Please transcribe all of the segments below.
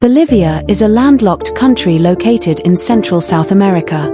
Bolivia is a landlocked country located in central South America.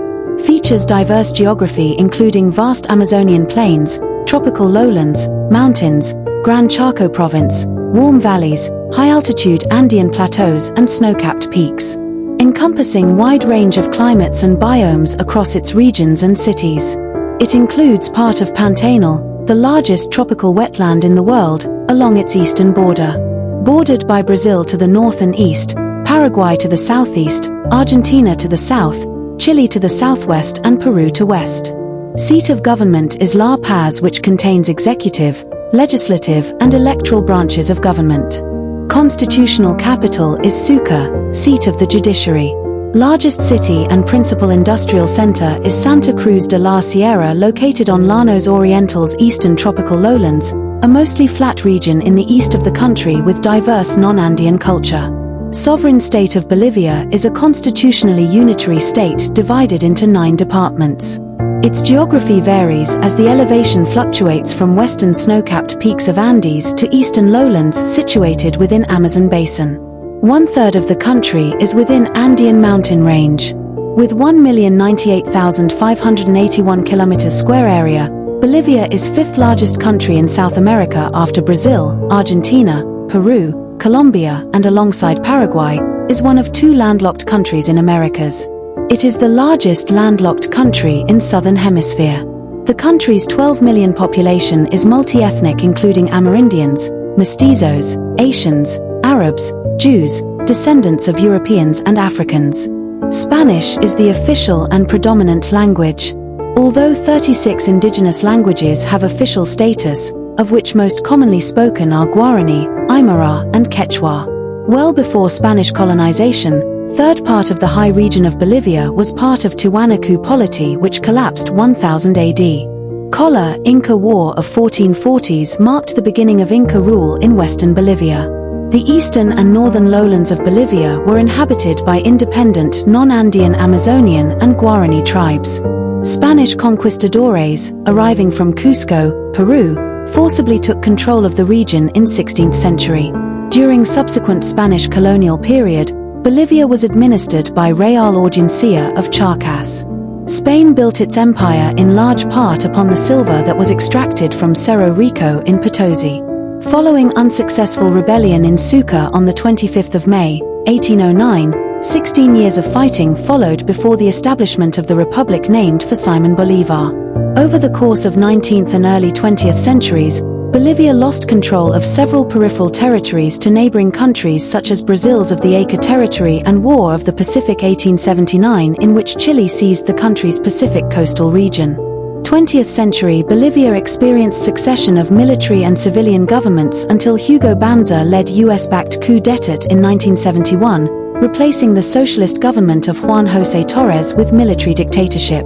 Features diverse geography including vast Amazonian plains, tropical lowlands, mountains, Gran Chaco province, warm valleys, high-altitude Andean plateaus and snow-capped peaks. Encompassing wide range of climates and biomes across its regions and cities. It includes part of Pantanal, the largest tropical wetland in the world, along its eastern border. Bordered by Brazil to the north and east, Paraguay to the southeast, Argentina to the south, Chile to the southwest and Peru to west. Seat of government is La Paz, which contains executive, legislative and electoral branches of government. Constitutional capital is Sucre, seat of the judiciary. Largest city and principal industrial center is Santa Cruz de la Sierra, located on Llanos Oriental's eastern tropical lowlands, a mostly flat region in the east of the country with diverse non-Andean culture. Sovereign state of Bolivia is a constitutionally unitary state divided into 9 departments. Its geography varies as the elevation fluctuates from western snow-capped peaks of Andes to eastern lowlands situated within Amazon basin. 1/3 of the country is within Andean mountain range. With 1,098,581 km square area, Bolivia is 5th largest country in South America after Brazil, Argentina, Peru, Colombia, and alongside Paraguay, is one of 2 landlocked countries in Americas. It is the largest landlocked country in Southern Hemisphere. The country's 12 million population is multi-ethnic, including Amerindians, Mestizos, Asians, Arabs, Jews, descendants of Europeans and Africans. Spanish is the official and predominant language. Although 36 indigenous languages have official status, of which most commonly spoken are Guarani, Aymara, and Quechua. Well before Spanish colonization, 3rd part of the high region of Bolivia was part of Tiwanaku polity, which collapsed 1000 AD. Colla Inca War of 1440s marked the beginning of Inca rule in western Bolivia. The eastern and northern lowlands of Bolivia were inhabited by independent non-Andean Amazonian and Guarani tribes. Spanish conquistadores, arriving from Cusco, Peru, forcibly took control of the region in 16th century. During subsequent Spanish colonial period, Bolivia was administered by Real Audiencia of Charcas. Spain built its empire in large part upon the silver that was extracted from Cerro Rico in Potosi. Following unsuccessful rebellion in Sucre on the 25th of May, 1809, 16 years of fighting followed before the establishment of the republic named for Simon Bolivar. Over the course of 19th and early 20th centuries, Bolivia lost control of several peripheral territories to neighboring countries such as Brazil's of the Acre Territory and War of the Pacific 1879, in which Chile seized the country's Pacific coastal region. 20th century Bolivia experienced succession of military and civilian governments until Hugo Banzer led US-backed coup d'état in 1971, replacing the socialist government of Juan José Torres with military dictatorship.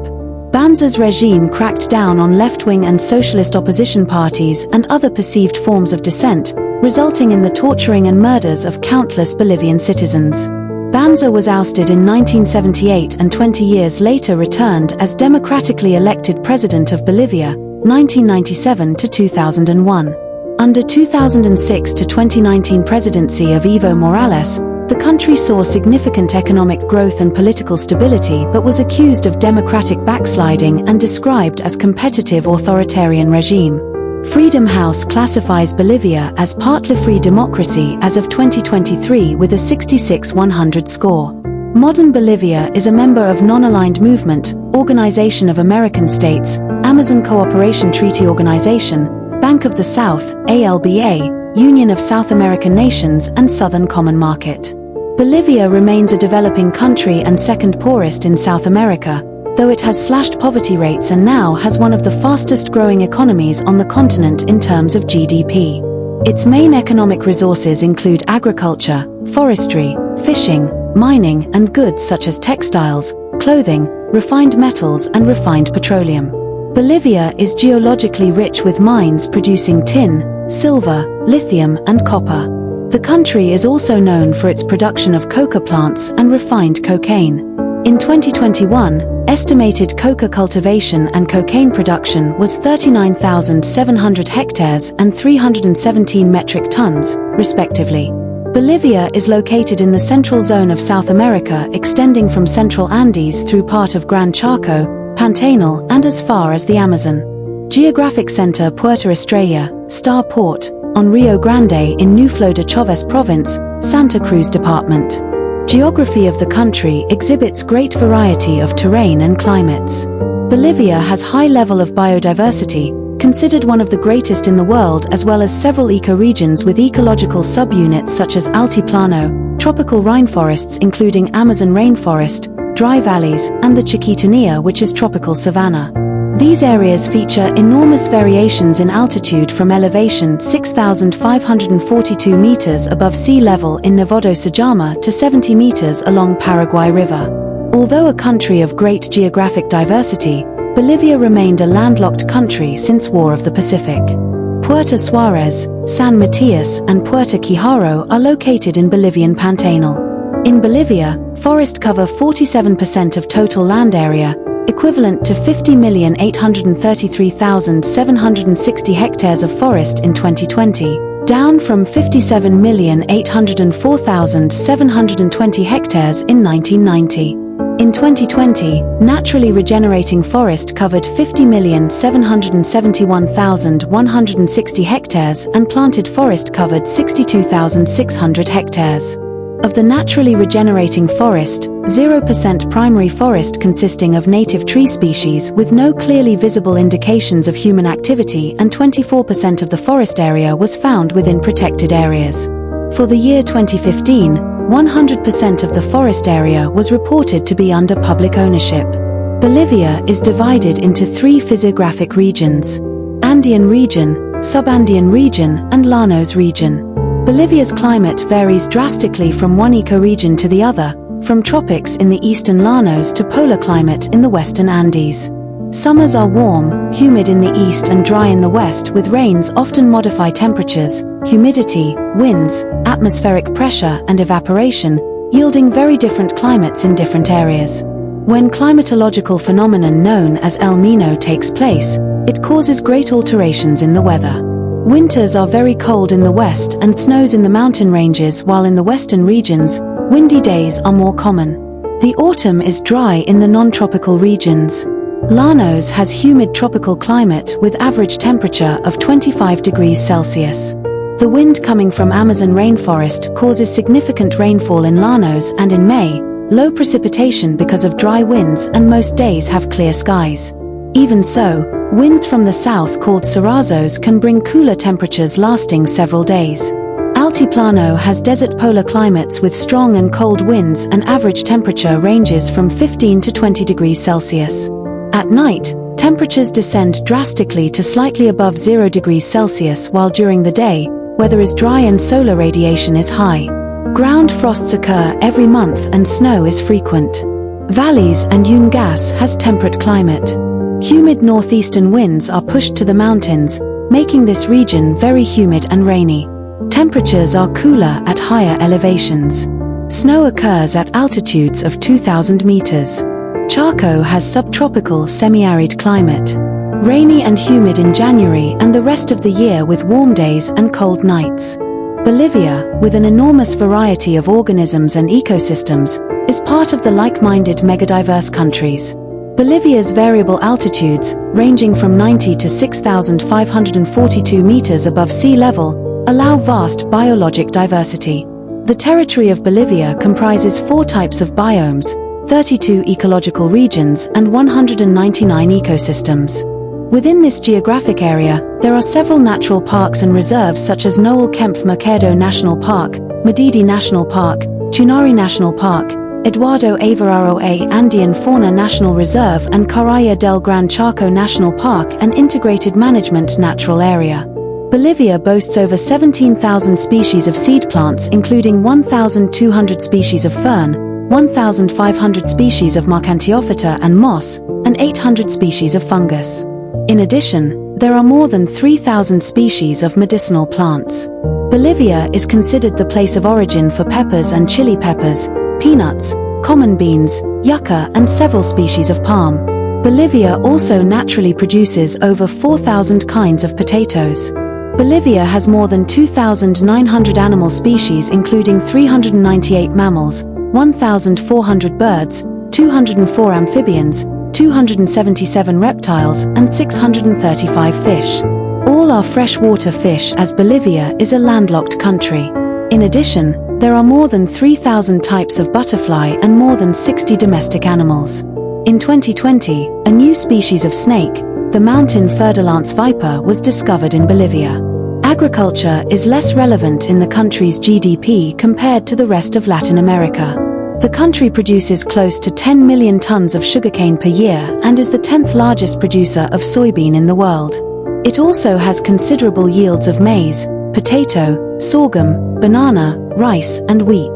Banzer's regime cracked down on left-wing and socialist opposition parties and other perceived forms of dissent, resulting in the torturing and murders of countless Bolivian citizens. Banzer was ousted in 1978 and 20 years later returned as democratically elected president of Bolivia, 1997 to 2001. Under 2006 to 2019 presidency of Evo Morales, the country saw significant economic growth and political stability but was accused of democratic backsliding and described as competitive authoritarian regime. Freedom House classifies Bolivia as partly free democracy as of 2023 with a 66/100 score. Modern Bolivia is a member of Non-Aligned Movement, Organization of American States, Amazon Cooperation Treaty Organization, Bank of the South, ALBA, Union of South American Nations and Southern Common Market. Bolivia remains a developing country and second poorest in South America, though it has slashed poverty rates and now has one of the fastest growing economies on the continent in terms of GDP. Its main economic resources include agriculture, forestry, fishing, mining and goods such as textiles, clothing, refined metals and refined petroleum. Bolivia is geologically rich with mines producing tin, silver, lithium and copper. The country is also known for its production of coca plants and refined cocaine. In 2021, estimated coca cultivation and cocaine production was 39,700 hectares and 317 metric tons, respectively. Bolivia is located in the central zone of South America, extending from central Andes through part of Gran Chaco, Pantanal, and as far as the Amazon. Geographic center Puerto Estrella, Star Port, on Rio Grande in Nuflo de Chaves Province, Santa Cruz Department. Geography of the country exhibits great variety of terrain and climates. Bolivia has high level of biodiversity, considered one of the greatest in the world, as well as several ecoregions with ecological subunits such as Altiplano, tropical rainforests including Amazon rainforest, dry valleys, and the Chiquitania, which is tropical savanna. These areas feature enormous variations in altitude from elevation 6,542 meters above sea level in Novato Sajama to 70 meters along Paraguay River. Although a country of great geographic diversity, Bolivia remained a landlocked country since War of the Pacific. Puerto Suarez, San Matias, and Puerto Quijaro are located in Bolivian Pantanal. In Bolivia, forest cover 47% of total land area, equivalent to 50,833,760 hectares of forest in 2020, down from 57,804,720 hectares in 1990. In 2020, naturally regenerating forest covered 50,771,160 hectares and planted forest covered 62,600 hectares. Of the naturally regenerating forest, 0% primary forest consisting of native tree species with no clearly visible indications of human activity, and 24% of the forest area was found within protected areas. For the year 2015, 100% of the forest area was reported to be under public ownership. Bolivia is divided into 3 physiographic regions: Andean region, Subandean region, and Llanos region. Bolivia's climate varies drastically from one ecoregion to the other, from tropics in the eastern Llanos to polar climate in the western Andes. Summers are warm, humid in the east and dry in the west, with rains often modify temperatures, humidity, winds, atmospheric pressure, and evaporation, yielding very different climates in different areas. When climatological phenomenon known as El Niño takes place, it causes great alterations in the weather. Winters are very cold in the west and snows in the mountain ranges, while in the western regions, windy days are more common. The autumn is dry in the non-tropical regions. Llanos has humid tropical climate with average temperature of 25 degrees Celsius. The wind coming from Amazon rainforest causes significant rainfall in Llanos, and in May, low precipitation because of dry winds, and most days have clear skies. Even so, winds from the south called Sarrazos can bring cooler temperatures lasting several days. Altiplano has desert polar climates with strong and cold winds, and average temperature ranges from 15 to 20 degrees Celsius. At night, temperatures descend drastically to slightly above 0 degrees Celsius, while during the day, weather is dry and solar radiation is high. Ground frosts occur every month and snow is frequent. Valleys and Yungas has temperate climate. Humid northeastern winds are pushed to the mountains, making this region very humid and rainy. Temperatures are cooler at higher elevations. Snow occurs at altitudes of 2,000 meters. Chaco has subtropical semi-arid climate. Rainy and humid in January and the rest of the year, with warm days and cold nights. Bolivia, with an enormous variety of organisms and ecosystems, is part of the like-minded megadiverse countries. Bolivia's variable altitudes, ranging from 90 to 6,542 meters above sea level, allow vast biologic diversity. The territory of Bolivia comprises 4 types of biomes, 32 ecological regions, and 199 ecosystems. Within this geographic area, there are several natural parks and reserves such as Noel Kempf Mercado National Park, Madidi National Park, Tunari National Park, Eduardo Avaroa Andean Fauna National Reserve, and Caraya del Gran Chaco National Park, an integrated management natural area. Bolivia boasts over 17,000 species of seed plants, including 1,200 species of fern, 1,500 species of Marcantiophyta and moss, and 800 species of fungus. In addition, there are more than 3,000 species of medicinal plants. Bolivia is considered the place of origin for peppers and chili peppers, peanuts, common beans, yucca, and several species of palm. Bolivia also naturally produces over 4,000 kinds of potatoes. Bolivia has more than 2,900 animal species including 398 mammals, 1,400 birds, 204 amphibians, 277 reptiles and 635 fish. All are freshwater fish as Bolivia is a landlocked country. In addition, there are more than 3,000 types of butterfly and more than 60 domestic animals. In 2020, a new species of snake, the mountain fer-de-lance viper, was discovered in Bolivia. Agriculture is less relevant in the country's GDP compared to the rest of Latin America. The country produces close to 10 million tons of sugarcane per year and is the 10th largest producer of soybean in the world. It also has considerable yields of maize, potato, sorghum, banana, rice, and wheat.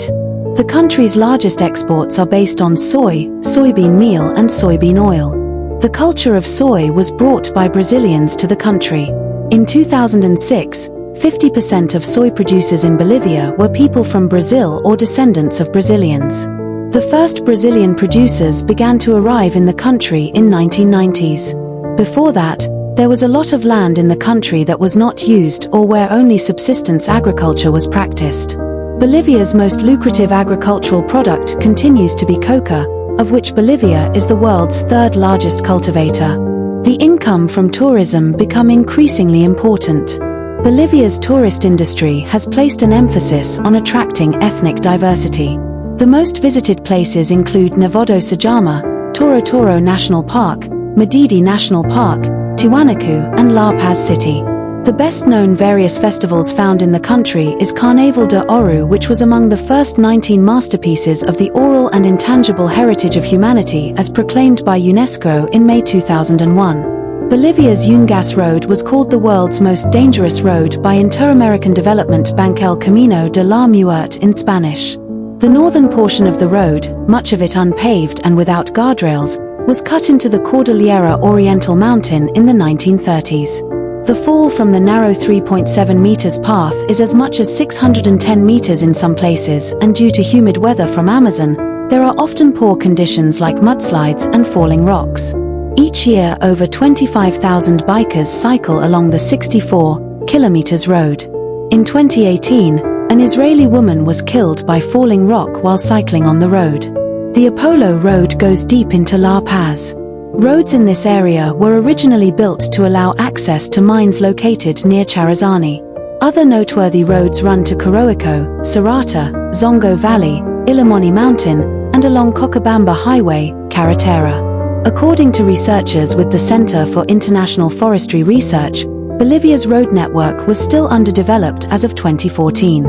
The country's largest exports are based on soy, soybean meal, and soybean oil. The culture of soy was brought by Brazilians to the country. In 2006, 50% of soy producers in Bolivia were people from Brazil or descendants of Brazilians. The first Brazilian producers began to arrive in the country in 1990s. Before that, there was a lot of land in the country that was not used or where only subsistence agriculture was practiced. Bolivia's most lucrative agricultural product continues to be coca, of which Bolivia is the world's third largest cultivator. The income from tourism become increasingly important. Bolivia's tourist industry has placed an emphasis on attracting ethnic diversity. The most visited places include Nevado Sajama, Toro Toro National Park, Madidi National Park, Tiwanaku, and La Paz City. The best-known various festivals found in the country is Carnaval de Ouro, which was among the first 19 masterpieces of the oral and intangible heritage of humanity as proclaimed by UNESCO in May 2001. Bolivia's Yungas Road was called the world's most dangerous road by Inter-American Development Bank El Camino de la Muerte in Spanish. The northern portion of the road, much of it unpaved and without guardrails, was cut into the Cordillera Oriental mountain in the 1930s. The fall from the narrow 3.7 meters path is as much as 610 meters in some places, and due to humid weather from Amazon, there are often poor conditions like mudslides and falling rocks. Each year over 25,000 bikers cycle along the 64 kilometers road. In 2018, an Israeli woman was killed by falling rock while cycling on the road. The Apollo Road goes deep into La Paz. Roads in this area were originally built to allow access to mines located near Charazani. Other noteworthy roads run to Coroico, Sarata, Zongo Valley, Illimani Mountain, and along Cochabamba Highway, Carretera. According to researchers with the Center for International Forestry Research, Bolivia's road network was still underdeveloped as of 2014.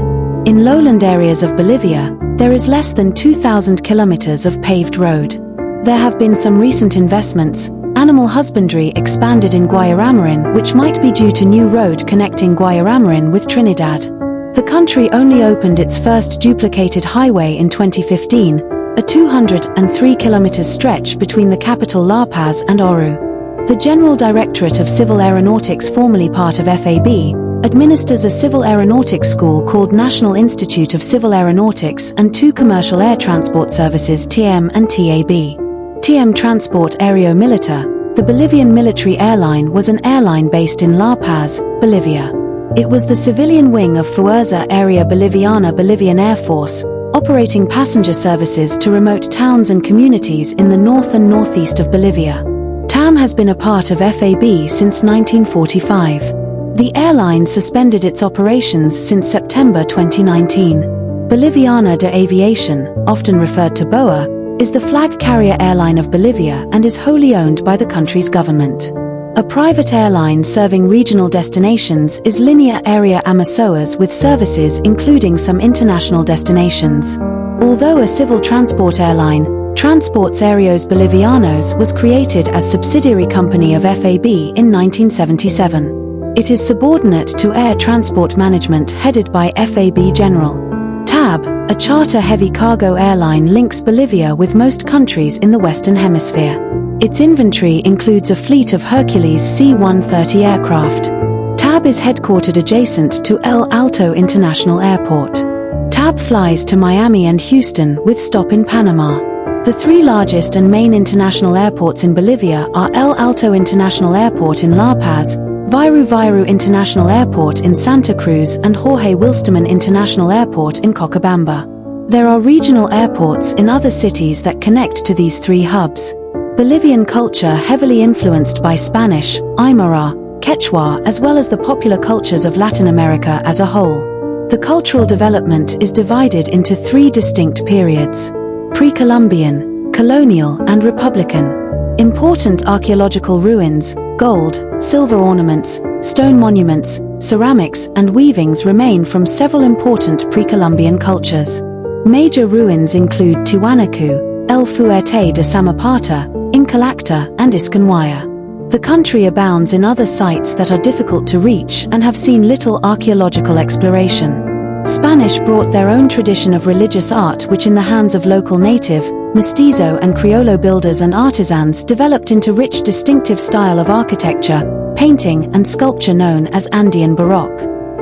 In lowland areas of Bolivia, there is less than 2,000 kilometers of paved road. There have been some recent investments. Animal husbandry expanded in Guayaramarin, which might be due to new road connecting Guayaramarin with Trinidad. The country only opened its first duplicated highway in 2015, a 203-kilometer stretch between the capital La Paz and Ouro. The General Directorate of Civil Aeronautics, formerly part of FAB, administers a civil aeronautics school called National Institute of Civil Aeronautics and two commercial air transport services, TM and TAB. TM Transport Aéreo Militar, the Bolivian military airline, was an airline based in La Paz, Bolivia. It was the civilian wing of Fuerza Aérea Boliviana Bolivian Air Force, operating passenger services to remote towns and communities in the north and northeast of Bolivia. TAM has been a part of FAB since 1945. The airline suspended its operations since September 2019. Boliviana de Aviación, often referred to BOA, is the flag carrier airline of Bolivia and is wholly owned by the country's government. A private airline serving regional destinations is Linea Aérea Amazonas, with services including some international destinations. Although a civil transport airline, Transportes Aéreos Bolivianos was created as subsidiary company of FAB in 1977. It is subordinate to Air Transport Management headed by FAB General. TAB, a charter heavy cargo airline, links Bolivia with most countries in the Western Hemisphere. Its inventory includes a fleet of Hercules C-130 aircraft. TAB is headquartered adjacent to El Alto International Airport. TAB flies to Miami and Houston with stop in Panama. The three largest and main international airports in Bolivia are El Alto International Airport in La Paz, Viru Viru International Airport in Santa Cruz and Jorge Wilstermann International Airport in Cochabamba. There are regional airports in other cities that connect to these three hubs. Bolivian culture heavily influenced by Spanish, Aymara, Quechua, as well as the popular cultures of Latin America as a whole. The cultural development is divided into three distinct periods: pre-Columbian, colonial, and republican. Important archaeological ruins, gold, silver ornaments, stone monuments, ceramics, and weavings remain from several important pre-Columbian cultures. Major ruins include Tiwanaku, El Fuerte de Samapata, Incalacta, and Iscanwaya. The country abounds in other sites that are difficult to reach and have seen little archaeological exploration. Spanish brought their own tradition of religious art, which in the hands of local native, mestizo and criollo builders and artisans developed into rich distinctive style of architecture, painting and sculpture known as Andean Baroque.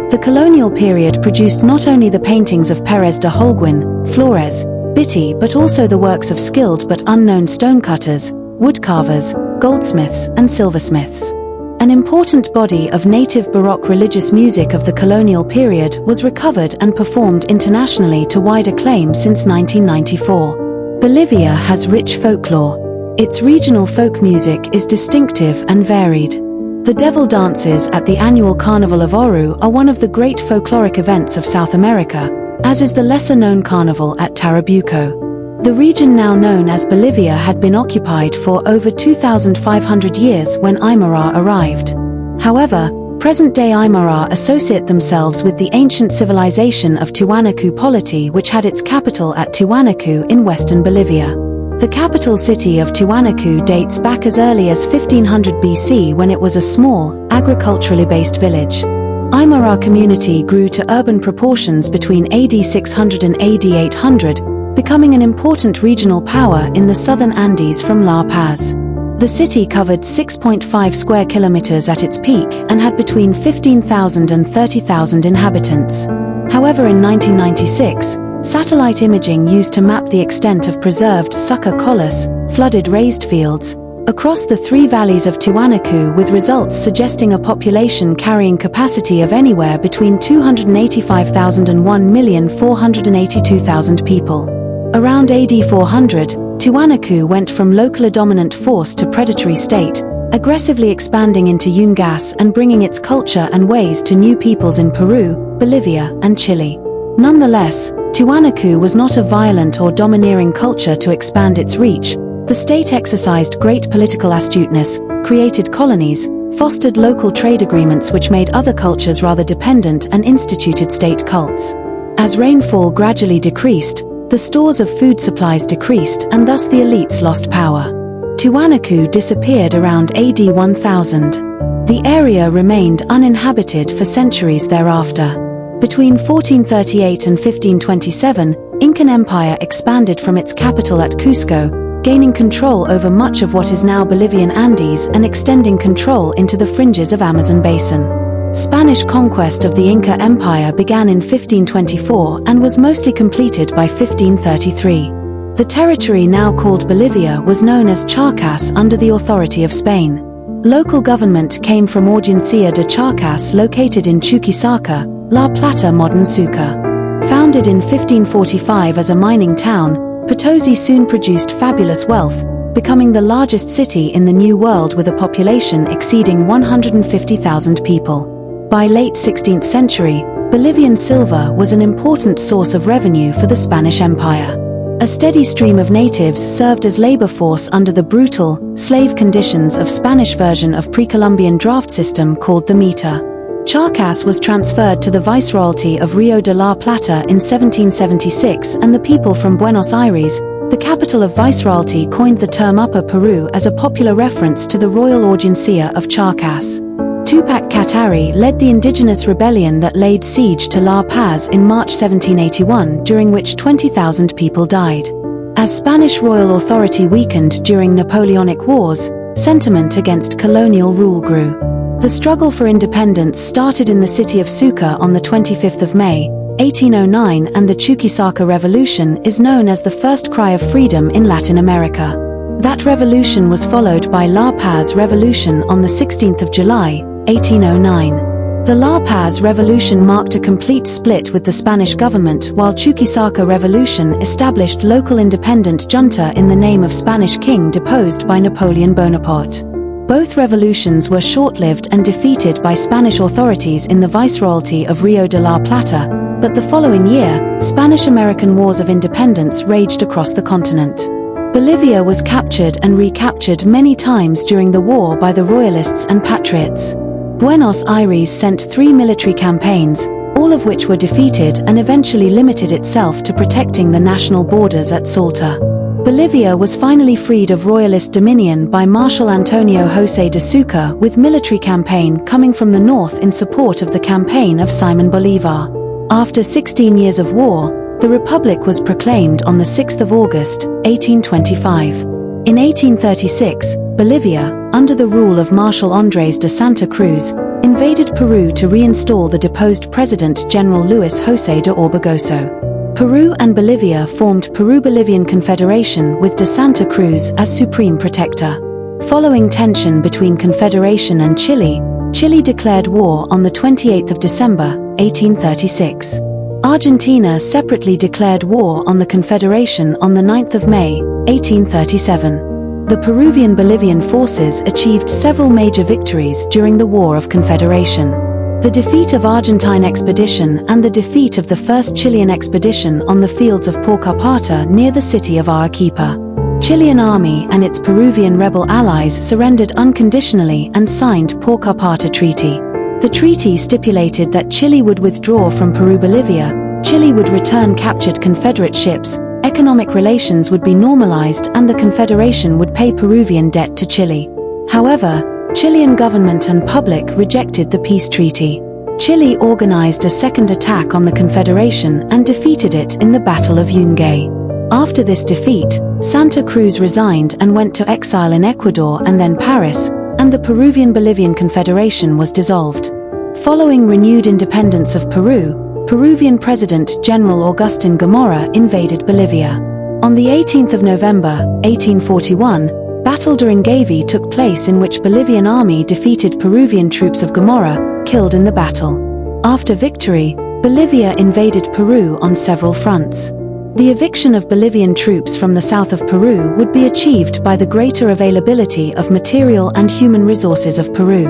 The colonial period produced not only the paintings of Pérez de Holguín, Flores, Bitti, but also the works of skilled but unknown stonecutters, woodcarvers, goldsmiths, and silversmiths. An important body of native Baroque religious music of the colonial period was recovered and performed internationally to wide acclaim since 1994. Bolivia has rich folklore. Its regional folk music is distinctive and varied. The devil dances at the annual Carnival of Oru are one of the great folkloric events of South America, as is the lesser-known carnival at Tarabuco. The region now known as Bolivia had been occupied for over 2,500 years when Aymara arrived. However, present-day Aymara associate themselves with the ancient civilization of Tiwanaku polity, which had its capital at Tiwanaku in western Bolivia. The capital city of Tiwanaku dates back as early as 1500 BC, when it was a small, agriculturally based village. Aymara community grew to urban proportions between AD 600 and AD 800, becoming an important regional power in the southern Andes from La Paz. The city covered 6.5 square kilometers at its peak and had between 15,000 and 30,000 inhabitants. However, in 1996, satellite imaging used to map the extent of preserved sucker collis, flooded raised fields, across the three valleys of Tiwanaku, with results suggesting a population carrying capacity of anywhere between 285,000 and 1,482,000 people. Around AD 400, Tiwanaku went from local dominant force to predatory state, aggressively expanding into Yungas and bringing its culture and ways to new peoples in Peru, Bolivia, and Chile. Nonetheless, Tiwanaku was not a violent or domineering culture to expand its reach. The state exercised great political astuteness, created colonies, fostered local trade agreements which made other cultures rather dependent, and instituted state cults. As rainfall gradually decreased, the stores of food supplies decreased, and thus the elites lost power. Tiwanaku disappeared around AD 1000. The area remained uninhabited for centuries thereafter. Between 1438 and 1527, Incan Empire expanded from its capital at Cusco, gaining control over much of what is now Bolivian Andes and extending control into the fringes of Amazon basin. Spanish conquest of the Inca Empire began in 1524 and was mostly completed by 1533. The territory now called Bolivia was known as Charcas under the authority of Spain. Local government came from Audiencia de Charcas, located in Chuquisaca, La Plata, modern Sucre. Founded in 1545 as a mining town, Potosi soon produced fabulous wealth, becoming the largest city in the New World with a population exceeding 150,000 people. By late 16th century, Bolivian silver was an important source of revenue for the Spanish Empire. A steady stream of natives served as labor force under the brutal, slave conditions of Spanish version of pre-Columbian draft system called the Mita. Charcas was transferred to the Viceroyalty of Rio de la Plata in 1776, and the people from Buenos Aires, the capital of Viceroyalty, coined the term Upper Peru as a popular reference to the royal Audiencia of Charcas. Tupac Katari led the indigenous rebellion that laid siege to La Paz in March 1781, during which 20,000 people died. As Spanish royal authority weakened during Napoleonic Wars, sentiment against colonial rule grew. The struggle for independence started in the city of Sucre on the 25th of May, 1809, and the Chuquisaca Revolution is known as the first cry of freedom in Latin America. That revolution was followed by La Paz Revolution on the 16th of July, 1809. The La Paz Revolution marked a complete split with the Spanish government, while Chuquisaca Revolution established local independent junta in the name of Spanish king deposed by Napoleon Bonaparte. Both revolutions were short-lived and defeated by Spanish authorities in the Viceroyalty of Rio de la Plata, but the following year, Spanish-American wars of independence raged across the continent. Bolivia was captured and recaptured many times during the war by the Royalists and Patriots. Buenos Aires sent 3 military campaigns, all of which were defeated, and eventually limited itself to protecting the national borders at Salta. Bolivia was finally freed of Royalist dominion by Marshal Antonio José de Sucre, with military campaign coming from the north in support of the campaign of Simón Bolívar. After 16 years of war, the Republic was proclaimed on the 6th of August, 1825. In 1836, Bolivia, under the rule of Marshal Andrés de Santa Cruz, invaded Peru to reinstall the deposed President General Luis José de Orbegoso. Peru and Bolivia formed Peru-Bolivian Confederation with de Santa Cruz as supreme protector. Following tension between Confederation and Chile, Chile declared war on the 28th of December, 1836. Argentina separately declared war on the Confederation on the 9th of May, 1837. The Peruvian-Bolivian forces achieved several major victories during the War of Confederation. The defeat of Argentine expedition and the defeat of the first Chilean expedition on the fields of Porcapata near the city of Arequipa. Chilean army and its Peruvian rebel allies surrendered unconditionally and signed Porcapata Treaty. The treaty stipulated that Chile would withdraw from Peru-Bolivia, Chile would return captured Confederate ships, economic relations would be normalized, and the Confederation would pay Peruvian debt to Chile. However, Chilean government and public rejected the peace treaty. Chile organized a second attack on the Confederation and defeated it in the Battle of Yungay. After this defeat, Santa Cruz resigned and went to exile in Ecuador and then Paris, and the Peruvian-Bolivian Confederation was dissolved. Following renewed independence of Peru, Peruvian President General Agustin Gamora invaded Bolivia. On the 18th of November, 1841, Battle de Rengavi took place in which Bolivian army defeated Peruvian troops of Gamora, killed in the battle. After victory, Bolivia invaded Peru on several fronts. The eviction of Bolivian troops from the south of Peru would be achieved by the greater availability of material and human resources of Peru.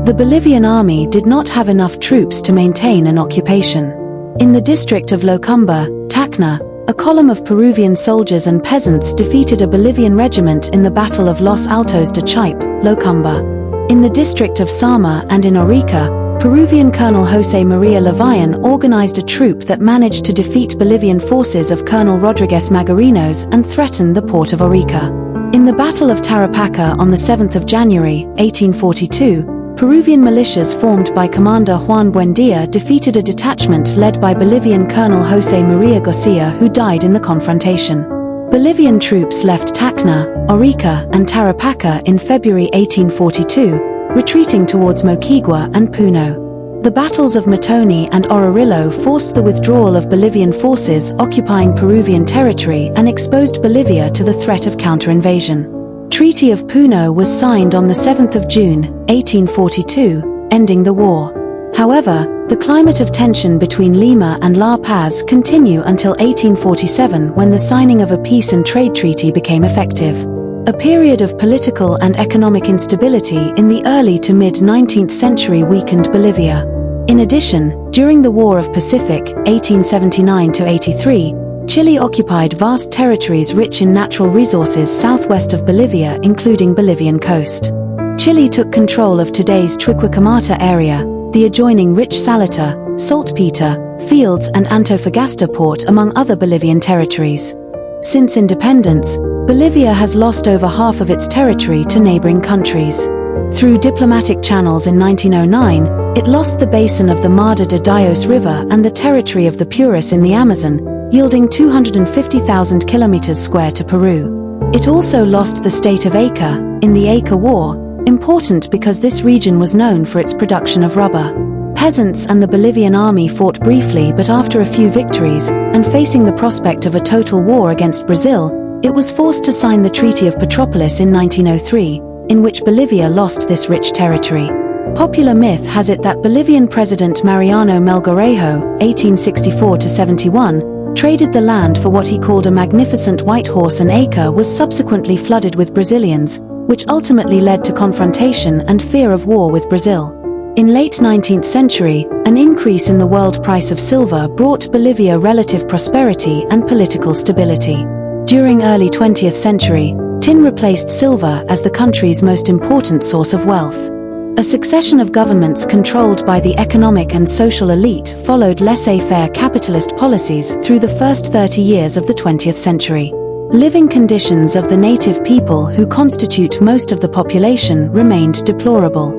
The Bolivian army did not have enough troops to maintain an occupation. In the district of Locumba, Tacna, a column of Peruvian soldiers and peasants defeated a Bolivian regiment in the Battle of Los Altos de Chaipe, Locumba. In the district of Sama and in Arica, Peruvian Colonel José María Lavalle organized a troop that managed to defeat Bolivian forces of Colonel Rodriguez Magarinos and threatened the port of Arica. In the Battle of Tarapacá on the 7th of January, 1842, Peruvian militias formed by Commander Juan Buendía defeated a detachment led by Bolivian Colonel José María García, who died in the confrontation. Bolivian troops left Tacna, Arica, and Tarapacá in February 1842, retreating towards Moquegua and Puno. The battles of Matoni and Ororillo forced the withdrawal of Bolivian forces occupying Peruvian territory and exposed Bolivia to the threat of counter-invasion. Treaty of Puno was signed on the 7th of June, 1842, ending the war. However, the climate of tension between Lima and La Paz continued until 1847, when the signing of a peace and trade treaty became effective. A period of political and economic instability in the early to mid-19th century weakened Bolivia. In addition, during the War of Pacific, 1879–83, Chile occupied vast territories rich in natural resources southwest of Bolivia, including Bolivian coast. Chile took control of today's Chuquicamata area, the adjoining rich Salta, saltpeter, fields and Antofagasta port, among other Bolivian territories. Since independence, Bolivia has lost over half of its territory to neighboring countries. Through diplomatic channels in 1909, it lost the basin of the Madre de Dios River and the territory of the Puris in the Amazon, yielding 250,000 kilometers square to Peru. It also lost the state of Acre, in the Acre War, important because this region was known for its production of rubber. Peasants and the Bolivian army fought briefly, but after a few victories, and facing the prospect of a total war against Brazil, it was forced to sign the Treaty of Petropolis in 1903, in which Bolivia lost this rich territory. Popular myth has it that Bolivian President Mariano Melgarejo, 1864–71, traded the land for what he called a magnificent white horse. An acre was subsequently flooded with Brazilians, which ultimately led to confrontation and fear of war with Brazil. In late 19th century, an increase in the world price of silver brought Bolivia relative prosperity and political stability. During early 20th century, tin replaced silver as the country's most important source of wealth. A succession of governments controlled by the economic and social elite followed laissez-faire capitalist policies through the first 30 years of the 20th century. Living conditions of the native people who constitute most of the population remained deplorable.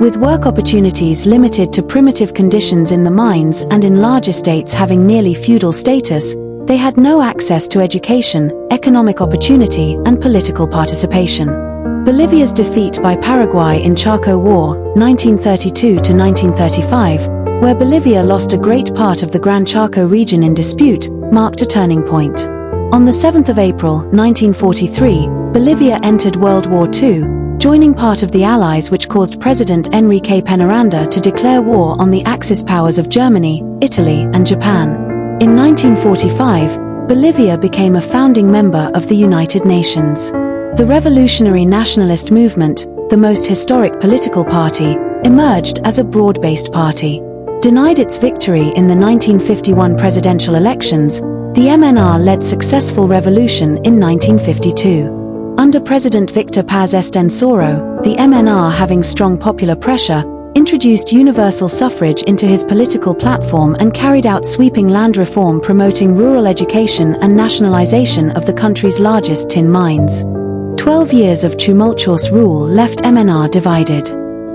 With work opportunities limited to primitive conditions in the mines and in large estates having nearly feudal status, they had no access to education, economic opportunity, and political participation. Bolivia's defeat by Paraguay in Chaco War, 1932–1935, where Bolivia lost a great part of the Gran Chaco region in dispute, marked a turning point. On the 7th of April, 1943, Bolivia entered World War II, joining part of the Allies, which caused President Enrique Peñaranda to declare war on the Axis powers of Germany, Italy, and Japan. In 1945, Bolivia became a founding member of the United Nations. The revolutionary nationalist movement, the most historic political party, emerged as a broad-based party. Denied its victory in the 1951 presidential elections, the MNR led successful revolution in 1952. Under President Victor Paz Estenssoro, the MNR, having strong popular pressure, introduced universal suffrage into his political platform and carried out sweeping land reform promoting rural education and nationalization of the country's largest tin mines. 12 years of tumultuous rule left MNR divided.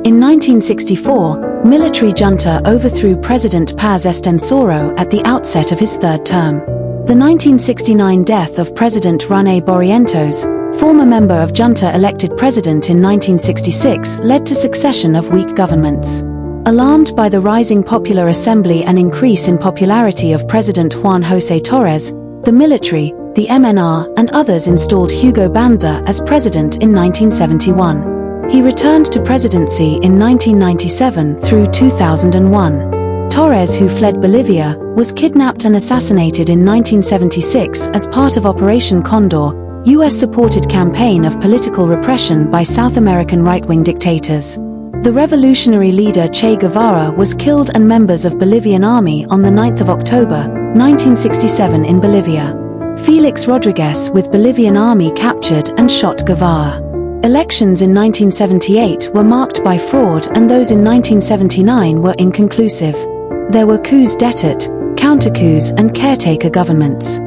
In 1964, military junta overthrew President Paz Estenssoro at the outset of his third term. The 1969 death of President René Barrientos, former member of junta elected president in 1966, led to succession of weak governments. Alarmed by the rising Popular Assembly and increase in popularity of President Juan José Torres, the military, the MNR, and others installed Hugo Banzer as president in 1971. He returned to presidency in 1997 through 2001. Torres, who fled Bolivia, was kidnapped and assassinated in 1976 as part of Operation Condor, US-supported campaign of political repression by South American right-wing dictators. The revolutionary leader Che Guevara was killed and members of Bolivian army on the 9th of October, 1967 in Bolivia. Felix Rodriguez with Bolivian army captured and shot Guevara. Elections in 1978 were marked by fraud and those in 1979 were inconclusive. There were coups d'état, counter-coups and caretaker governments.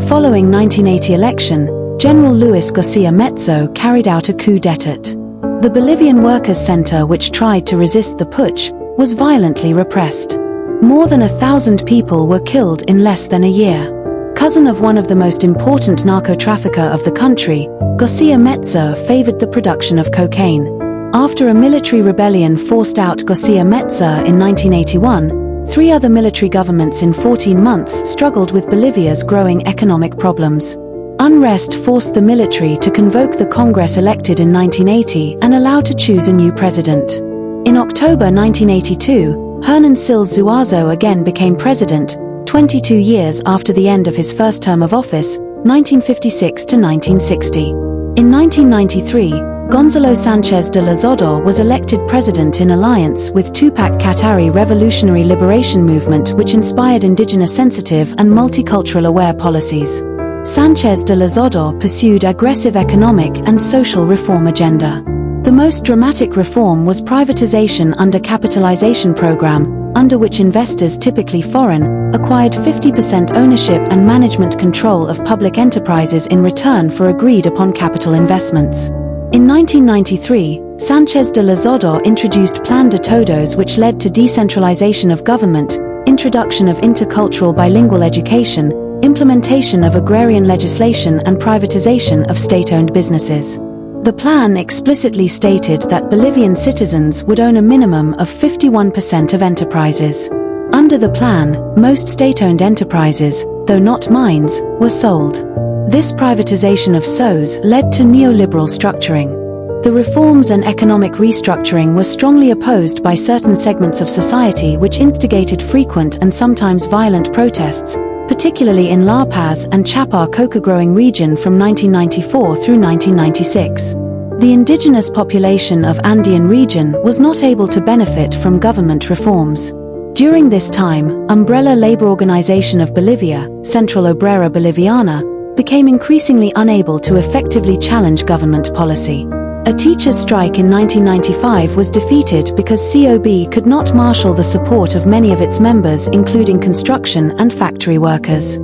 Following 1980 election, General Luis Garcia Metzo carried out a coup d'état. The Bolivian Workers' Center, which tried to resist the putsch, was violently repressed. More than 1,000 people were killed in less than a year. Cousin of one of the most important narco-trafficker of the country, Garcia Metzo favored the production of cocaine. After a military rebellion forced out Garcia Metzo in 1981, 3 other military governments in 14 months struggled with Bolivia's growing economic problems. Unrest forced the military to convoke the Congress elected in 1980 and allow to choose a new president. In October 1982, Hernan Sills Zuazo again became president, 22 years after the end of his first term of office, 1956 to 1960. In 1993, Gonzalo Sanchez de Lozada was elected president in alliance with Tupac Katari Revolutionary Liberation Movement, which inspired indigenous-sensitive and multicultural-aware policies. Sanchez de Lozada pursued aggressive economic and social reform agenda. The most dramatic reform was privatization under capitalization program, under which investors, typically foreign, acquired 50% ownership and management control of public enterprises in return for agreed-upon capital investments. In 1993, Sanchez de Lozada introduced Plan de Todos, which led to decentralization of government, introduction of intercultural bilingual education, implementation of agrarian legislation and privatization of state-owned businesses. The plan explicitly stated that Bolivian citizens would own a minimum of 51% of enterprises. Under the plan, most state-owned enterprises, though not mines, were sold. This privatization of SOEs led to neoliberal structuring. The reforms and economic restructuring were strongly opposed by certain segments of society, which instigated frequent and sometimes violent protests, particularly in La Paz and Chiapa coca-growing region from 1994 through 1996. The indigenous population of Andean region was not able to benefit from government reforms. During this time, Umbrella Labor Organization of Bolivia, Central Obrera Boliviana, became increasingly unable to effectively challenge government policy. A teachers' strike in 1995 was defeated because COB could not marshal the support of many of its members, including construction and factory workers.